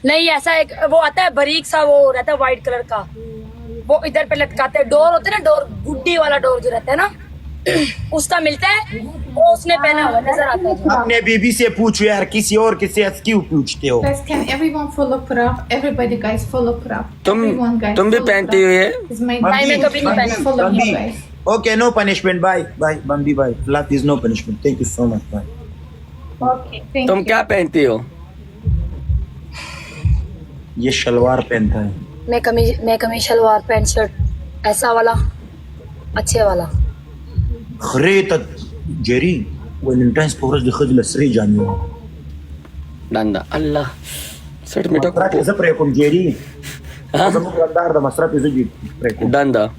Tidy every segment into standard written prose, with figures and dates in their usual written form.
नहीं ऐसा एक वो आता है बारीक सा, वो रहता है व्हाइट कलर का, वो इधर पे लटकाते हैं, डोर होते हैं ना, डोर गुड्डी वाला डोर जो रहता है ना, उसका मिलता है, वो उसने पहना हुआ नजर आता है। अपने बीबी से पूछो यार, किसी और किसी क्यों पूछते हो? Guys, can everyone follow Praf? Everybody, guys, follow Praf. Everyone, guys, तुम भी follow पहनती Praf. हुई है? He's my नहीं, मैं कभी नहीं पहना। Follow him, guys. Okay, no punishment. Bye, Bambi. Bye. Love is no punishment. Thank you so much. Bye. Okay, thank तुम you. क्या पहनती हो? ये शलवार पहनता है। मैं कमीज शलवार पैंट शर्ट ऐसा वाला, अच्छे वाला। خريطة جري والانتاج بورج لخدمة سريج عنه. Danda. Allah. Sir, may مسرات talk. زبريكم جري. هذا مقرن دار ده مسرات زوجي بريكم. Danda.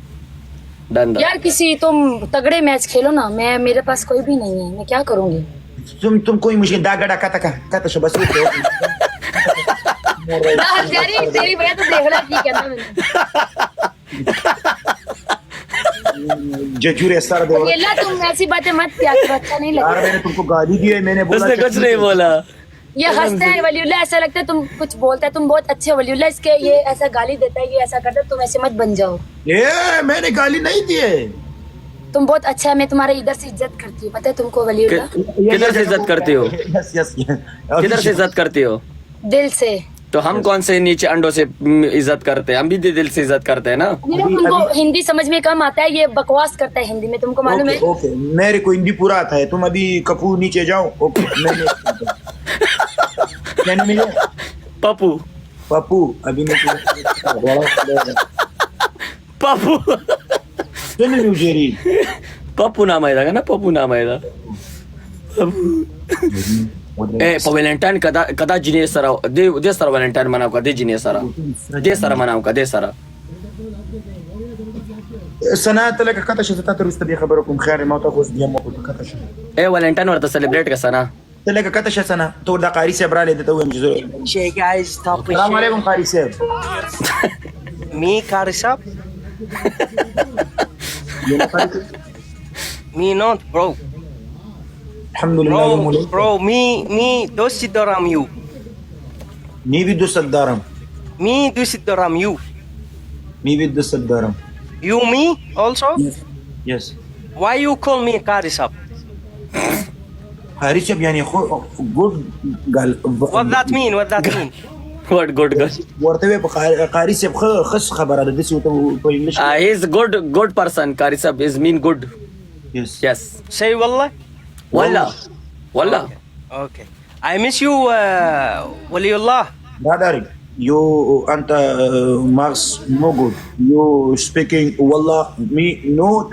Danda. यार किसी तुम तगड़े मैच खेलो ना, मैं मेरे पास कोई भी नहीं है, मैं क्या करूंगी? तुम कोई मुश्किल दागड़ा काता शो बस तेरी वजह तो देख रहा ठीक है ना मैंने। जजूरे सारा दे। ये ला तुम ऐसी बातें मत किया करो, अच्छा नहीं यार लगता। मैंने तुमको गाली दी है, मैंने बोला उसने कुछ नहीं बोला। ये हंसता है वलीउल्लाह, ऐसा लगता है तुम कुछ बोलता है, तुम बहुत अच्छे वलीउल्लाह, इसके ये ऐसा गाली देता है, ये ऐसा करता है, तुम ऐसे मत बन जाओ। ये मैंने गाली नहीं दी है। तुम बहुत अच्छा है, मैं तुम्हारे इधर से इज्जत करती हूँ, पता है तुमको वलीउल्लाह? किधर से इज्जत करती हो? यस यस किधर से इज्जत करती हो? दिल से। तो हम कौन से नीचे अंडों से इज्जत करते हैं? हम भी दिल से इज्जत करते हैं ना। तुमको हिंदी समझ में कम आता है, ये बकवास करता है हिंदी में, तुमको मालूम है? ओके मेरे को हिंदी पूरा आता है। तुम अभी कपू नीचे जाओ। ओके मैंने मिले पप्पू पप्पू अभी पप्पू मैं जेरी पप्पू नाम आहे ना? पप्पू नाम आहे ए Valentine kada jine sara de sara Valentine manaw ka de jine sara de sara manaw ka de sara سنة لك كاتش تتاتر استبي خبركم خير ما تاخذ ديام وقت كاتش A Valentine warta celebrate ka sana لك كاتش سنة تقول ده قاري سيب رالي ده توهم جزء. Shay guys, stop with السلام Shay. عليكم قاري سيب. Me, Karisap? Me not, bro. الحمد لله يوم Bro, وليد. bro, me, dosidoram you. مي بده صدارم. Me, dosidoram you. مي بده صدارم. You, me, also? يس. Why you call me Karisap? قاري سيب يعني خو جود قال. What that mean? What that mean? what good girl ورتوي قاري سيب خص خبر هذا دسي وتو انجلش. he is good person Karisab is mean good يس. yes Say wallah? walla Okay. I miss you, Waliullah. برادر you أنت ماكس no good. You speaking والله me no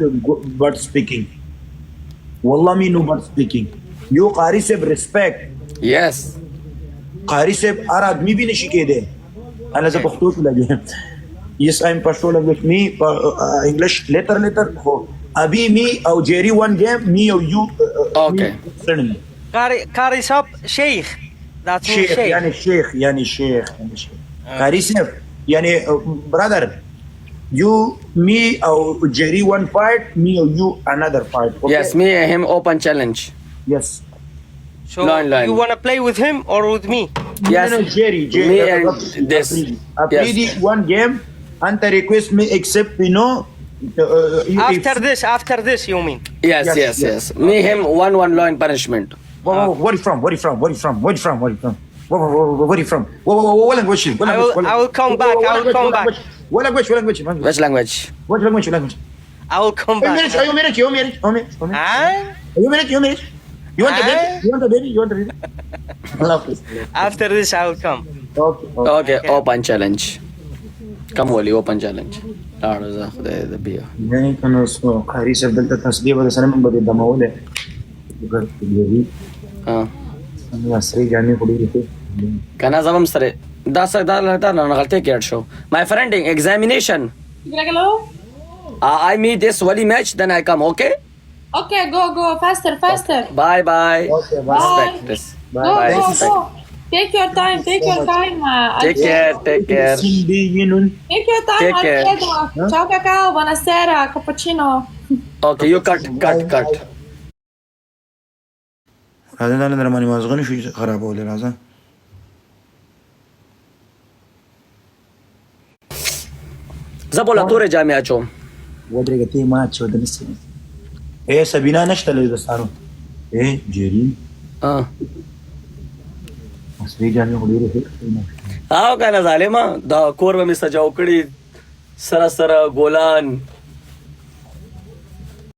but speaking. والله me no but speaking. You قاري سيب respect. yes قاري سيب أراد مي بينشي كده. أنا زي بختوش لجيه. Yes I'm Pashto language me English letter हो. अभी me أو جيري one game me أو you. Okay. Friendly. Karisap, Sheikh. That's me, شيخ Sheikh. يعني الشيخ يعني الشيخ قاري سيب يعني brother you me أو جيري one part me أو you another part. Okay? yes me and him open challenge Yes. So, Line. you wanna play with him or with me? yes No, Jerry. me and this Apridi yes one game and request me except you know. After this, you mean? yes me him one line punishment Where you from? Where you from? Where you from? Where you from? Where you from? Where you from? What language? I will come back. I will come back. What language? What language? which language What language? What language? I will come Are you back. married? You married? You married? You married? Huh? You married? You married? You want a baby? You want a baby? You want a baby? Allah please. After this, I will come. Okay. okay open challenge come wali open challenge تعالوا ذا خذ هذا بيا يعني كانوا اسمه قاري سبدلت التسبيح ولا سنة من بدي دموله. وقلت لي اه أنا سريع يعني كلي فيه. كان زمان مستري دا انا غلطي كير شو my friend examination I meet this wali match then I come okay Okay, go faster. bye Okay, bye. respect this Bye. Go. Take your time. take care Cindy, you know. Take your time, Take care. Alfredo. Ciao, cacao. Buonasera. Cappuccino. okay you cut هذا أنا لما نمازغني شو خراب ولا لازم Zabola Torre Jamiacho. ودري قتي ماتش ودني السنة ايه سبينا نشتغل اذا صاروا ايه جيرين Ah. مصري جامعة غليرة هيك Aw ka na zalima da korba mi sa jawkari sara sara golan